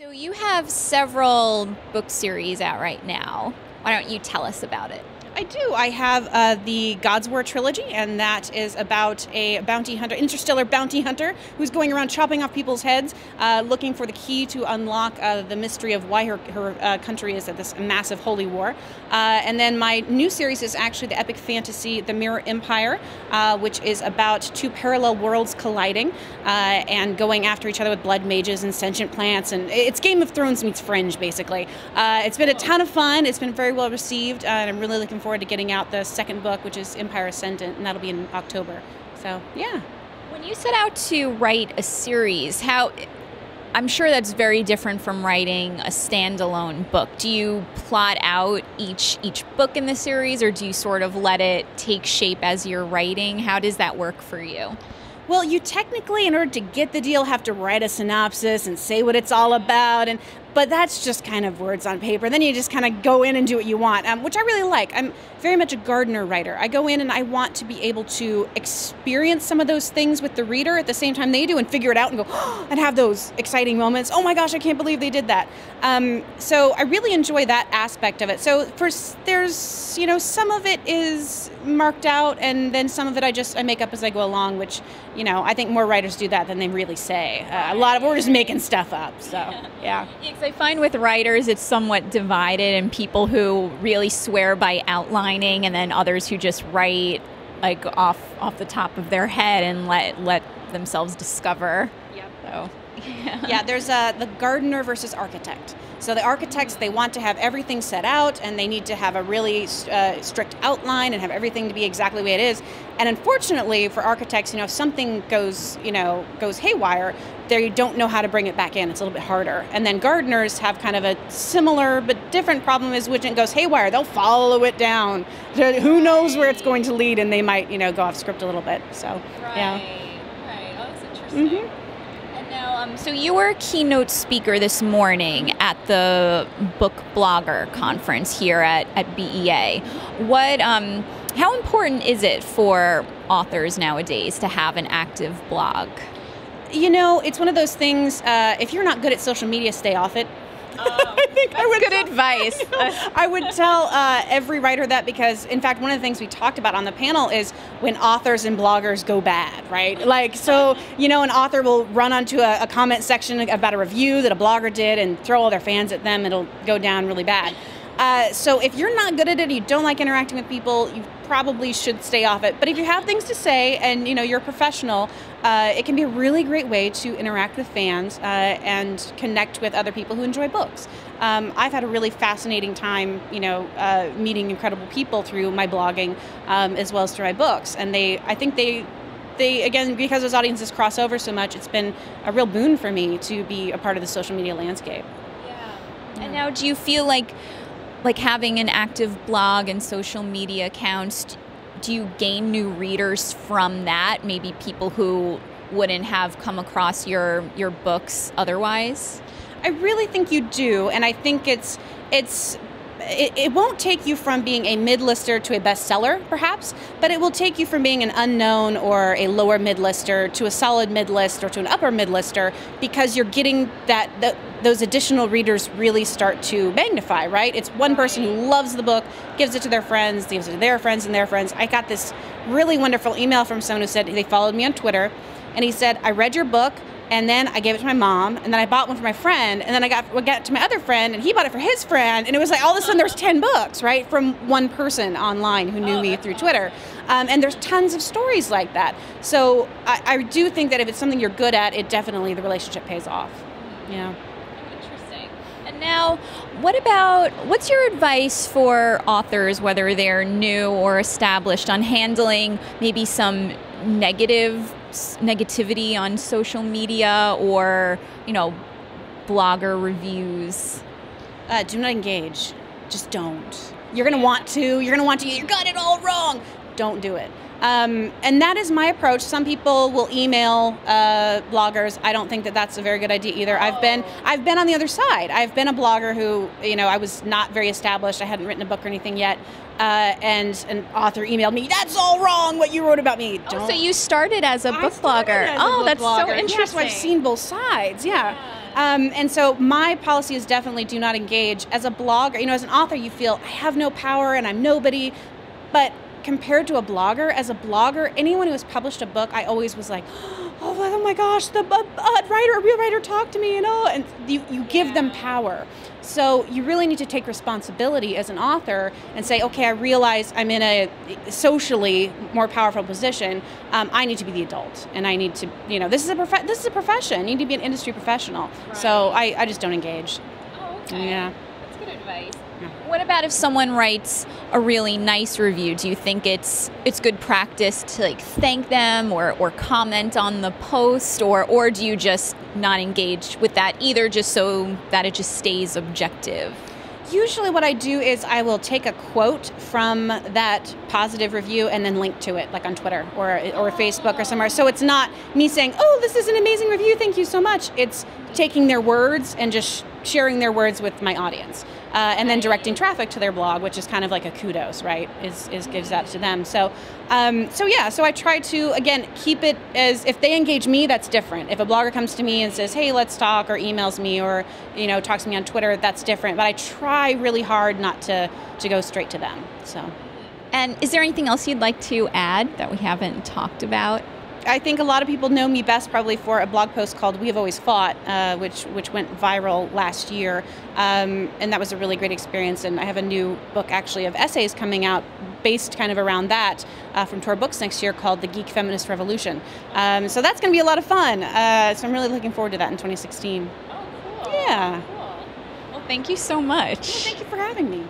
So you have several book series out right now. Why don't you tell us about it? I do. I have the God's War trilogy, and that is about a bounty hunter, interstellar bounty hunter, who's going around chopping off people's heads, looking for the key to unlock the mystery of why her country is at this massive holy war. And then my new series is actually the epic fantasy The Mirror Empire, which is about two parallel worlds colliding and going after each other with blood mages and sentient plants. And it's Game of Thrones meets Fringe, basically. It's been a ton of fun. It's been very well received, and I'm really looking forward to getting out the second book, which is Empire Ascendant, and that'll be in October. So, yeah. When you set out to write a series, I'm sure that's very different from writing a standalone book. Do you plot out each book in the series, or do you sort of let it take shape as you're writing? How does that work for you? Well, you technically, in order to get the deal, have to write a synopsis and say what it's all about, but that's just kind of words on paper. Then you just kind of go in and do what you want, which I really like. I'm very much a Gardner writer. I go in and I want to be able to experience some of those things with the reader at the same time they do, and figure it out and go, oh, and have those exciting moments. Oh my gosh, I can't believe they did that. So I really enjoy that aspect of it. So there's, some of it is marked out, and then some of it I make up as I go along, which, I think more writers do that than they really say. A lot of we're just making stuff up. So, yeah. I find with writers it's somewhat divided, and people who really swear by outlining, and then others who just write like off the top of their head and let themselves discover. Yep. So, yeah, there's the gardener versus architect. So the architects, they want to have everything set out, and they need to have a really strict outline and have everything to be exactly the way it is. And unfortunately for architects, if something goes haywire, they don't know how to bring it back in. It's a little bit harder. And then gardeners have kind of a similar but different problem is when it goes haywire, they'll follow it down. Who knows where it's going to lead, and they might, go off script a little bit. So, yeah. Right. Oh, that's interesting. Mm-hmm. So you were a keynote speaker this morning at the Book Blogger Conference here at BEA. How important is it for authors nowadays to have an active blog? It's one of those things, if you're not good at social media, stay off it. I think that's good advice. I would tell every writer that, because, in fact, one of the things we talked about on the panel is when authors and bloggers go bad, right? An author will run onto a comment section about a review that a blogger did and throw all their fans at them. It'll go down really bad. So if you're not good at it, you don't like interacting with people, you probably should stay off it. But if you have things to say and you're a professional, it can be a really great way to interact with fans and connect with other people who enjoy books. I've had a really fascinating time, meeting incredible people through my blogging as well as through my books. And I think they again, because those audiences cross over so much, it's been a real boon for me to be a part of the social media landscape. Yeah. And now, do you feel like having an active blog and social media accounts, do you gain new readers from that? Maybe people who wouldn't have come across your books otherwise? I really think you do, and I think it won't take you from being a mid-lister to a bestseller, perhaps, but it will take you from being an unknown or a lower mid-lister to a solid mid-list or to an upper mid-lister, because you're getting those additional readers really start to magnify, right? It's one person who loves the book, gives it to their friends, gives it to their friends and their friends. I got this really wonderful email from someone who said they followed me on Twitter, and he said, I read your book, and then I gave it to my mom, and then I bought one for my friend, and then I got it to my other friend, and he bought it for his friend, and it was like all of a sudden there was 10 books, right, from one person online who knew me through Twitter. And there's tons of stories like that. So I do think that if it's something you're good at, the relationship pays off. Yeah. Interesting. And now, what's your advice for authors, whether they're new or established, on handling maybe some negativity on social media or, blogger reviews? Do not engage. Just don't. You're going to want to. You got it all wrong. Don't do it. And that is my approach. Some people will email bloggers. I don't think that that's a very good idea either. I've been on the other side. I've been a blogger who, I was not very established. I hadn't written a book or anything yet. And an author emailed me, that's all wrong what you wrote about me. So you started as a book blogger. That's so interesting. Yeah, so I've seen both sides. Yeah. And so my policy is definitely do not engage. As a blogger, as an author, you feel I have no power and I'm nobody. But compared to a blogger, as a blogger, anyone who has published a book, I always was like, oh my gosh, a real writer talked to me, and you give them power. So you really need to take responsibility as an author and say, okay, I realize I'm in a socially more powerful position. I need to be the adult, and I need to, this is a profession. You need to be an industry professional. Right. So I just don't engage. Oh, okay. Yeah. That's good advice. What about if someone writes a really nice review? Do you think it's good practice to thank them or comment on the post, or do you just not engage with that either, just so that it just stays objective? Usually what I do is I will take a quote from that positive review and then link to it, like on Twitter or Facebook or somewhere. So it's not me saying, oh, this is an amazing review, thank you so much. It's taking their words and just sharing their words with my audience. And then directing traffic to their blog, which is kind of like a kudos, right? Is gives that to them. So I try to, again, keep it as, if they engage me, that's different. If a blogger comes to me and says, hey, let's talk, or emails me, or talks to me on Twitter, that's different. But I try really hard not to go straight to them. So. And is there anything else you'd like to add that we haven't talked about? I think a lot of people know me best probably for a blog post called We Have Always Fought, which went viral last year. And that was a really great experience. And I have a new book actually of essays coming out based kind of around that from Tor Books next year called The Geek Feminist Revolution. So that's going to be a lot of fun. So I'm really looking forward to that in 2016. Oh, cool. Yeah. Cool. Well, thank you so much. Well, thank you for having me.